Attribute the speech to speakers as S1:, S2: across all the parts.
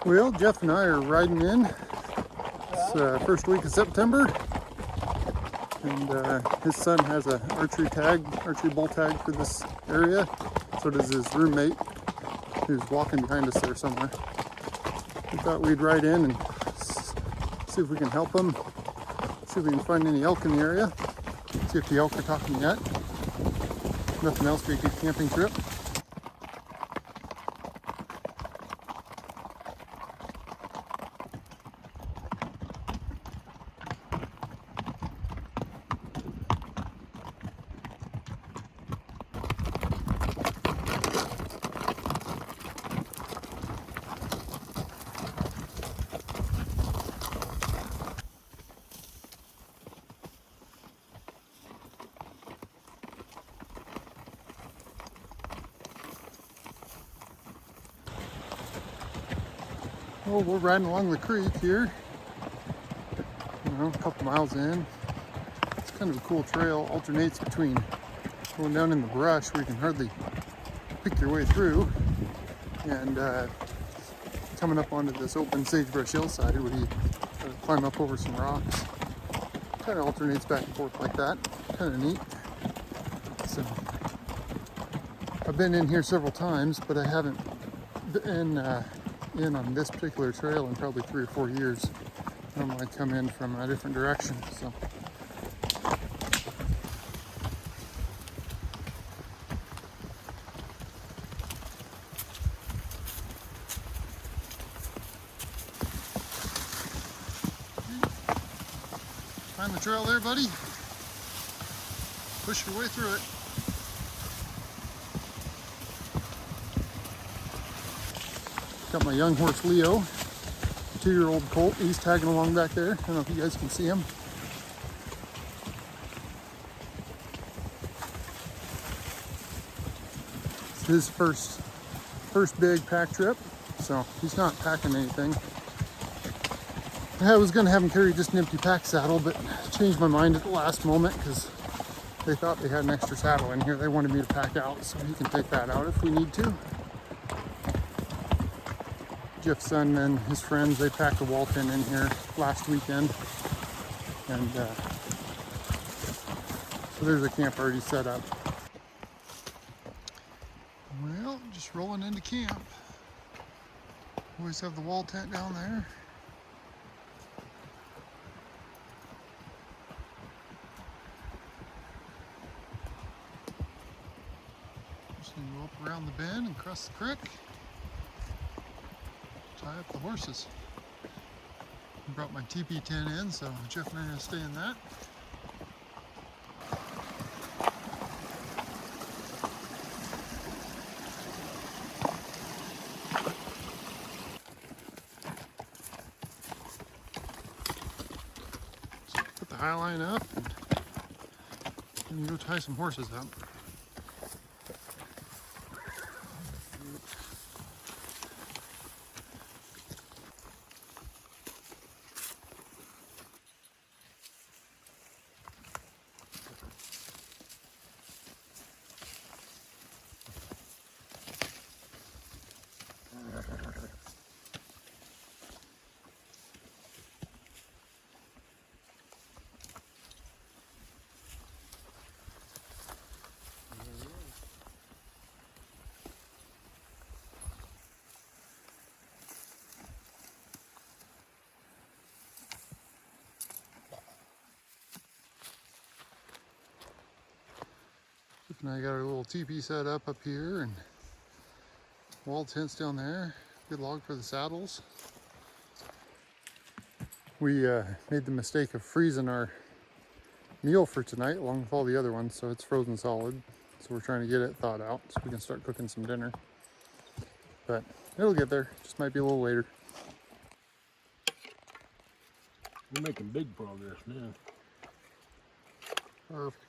S1: Well, Jeff and I are riding in. It's first week of September, and his son has an archery bull tag for this area. So does his roommate, who's walking behind us there somewhere. We thought we'd ride in and see if we can help him, see if we can find any elk in the area, see if the elk are talking yet. Nothing else, be a good camping trip. Well, we're riding along the creek here, a couple miles in. It's kind of a cool trail, alternates between going down in the brush where you can hardly pick your way through, and coming up onto this open sagebrush hillside where you climb up over some rocks. Kind of alternates back and forth like that, kind of neat. So, I've been in here several times, but I haven't been in on this particular trail in probably 3 or 4 years. Normally I come in from a different direction. So find the trail there, buddy. Push your way through it. Got my young horse Leo, 2-year-old colt. He's tagging along back there. I don't know if you guys can see him. It's his first big pack trip, so he's not packing anything. I was gonna have him carry just an empty pack saddle, but changed my mind at the last moment because they thought they had an extra saddle in here. They wanted me to pack out, so he can take that out if we need to. Jeff's son and his friends, they packed a wall tent in here last weekend. And so there's a camp already set up. Well, just rolling into camp. Always have the wall tent down there. Just gonna go up around the bend and cross the creek. Tie up the horses. I brought my teepee tent in, so Jeff and I are going to stay in that. So put the high line up and go tie some horses up. And I got our little teepee set up here and wall tents down there. Good log for the saddles. We made the mistake of freezing our meal for tonight along with all the other ones, so it's frozen solid. So we're trying to get it thawed out so we can start cooking some dinner. But it'll get there, just might be a little later.
S2: We're making big progress now.
S1: Perfect.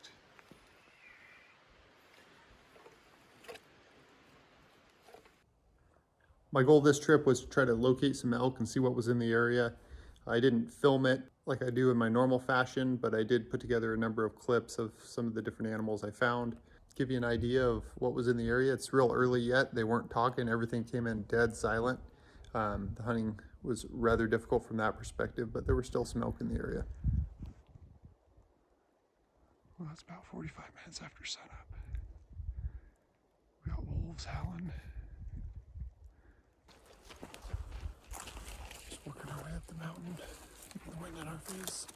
S1: My goal this trip was to try to locate some elk and see what was in the area. I didn't film it like I do in my normal fashion, but I did put together a number of clips of some of the different animals I found. Give you an idea of what was in the area. It's real early yet. They weren't talking. Everything came in dead silent. The hunting was rather difficult from that perspective, but there were still some elk in the area. Well, it's about 45 minutes after sunup. We got wolves howling. Just working our way up the mountain, keeping the wind in our face.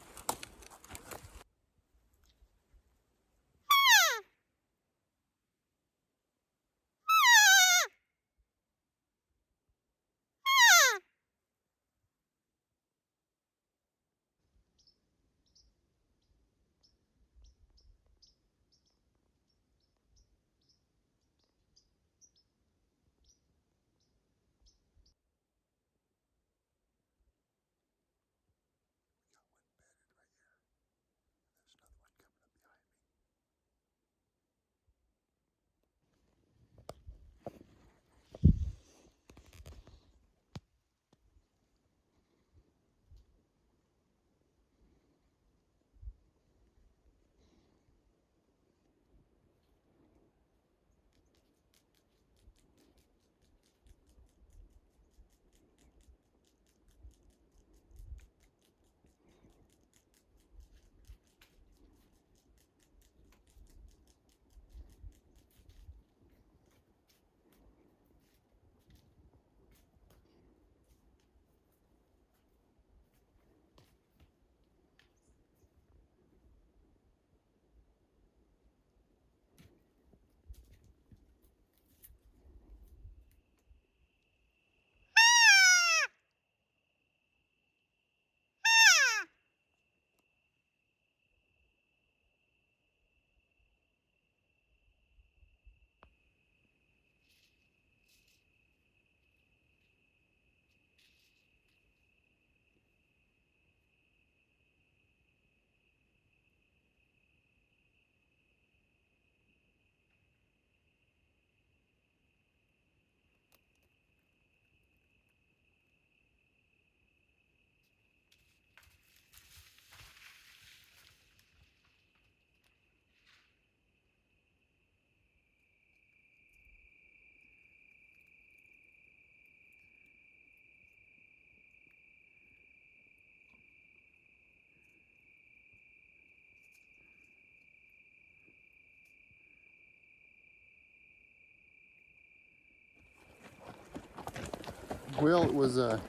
S1: Well, it was a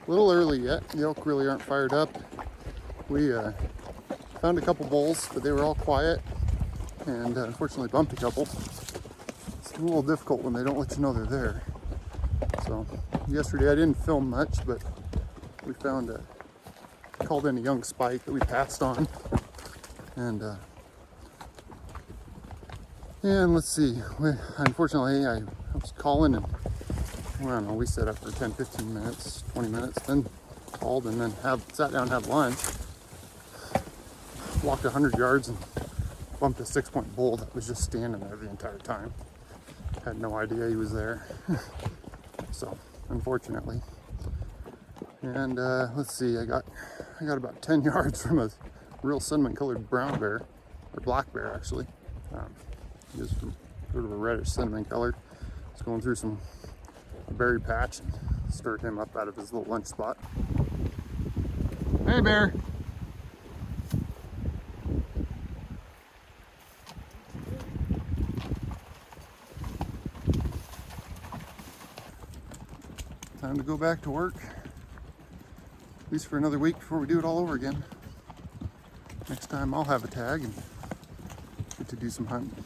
S1: little early yet. The elk really aren't fired up. We found a couple bulls, but they were all quiet, and unfortunately bumped a couple. It's a little difficult when they don't let you know they're there. So yesterday I didn't film much, but we found called in a young spike that we passed on, and let's see. Unfortunately, I was calling and I don't know, we set up for 10, 15 minutes, 20 minutes, then called and then sat down and had lunch. Walked 100 yards and bumped a 6-point bull that was just standing there the entire time. Had no idea he was there. So, unfortunately. And let's see, I got about 10 yards from a real cinnamon colored brown bear, or black bear actually. He was sort of a reddish cinnamon color. He's going through some berry patch and stirred him up out of his little lunch spot. Hey, bear. Time to go back to work, at least for another week before we do it all over again. Next time I'll have a tag and get to do some hunting.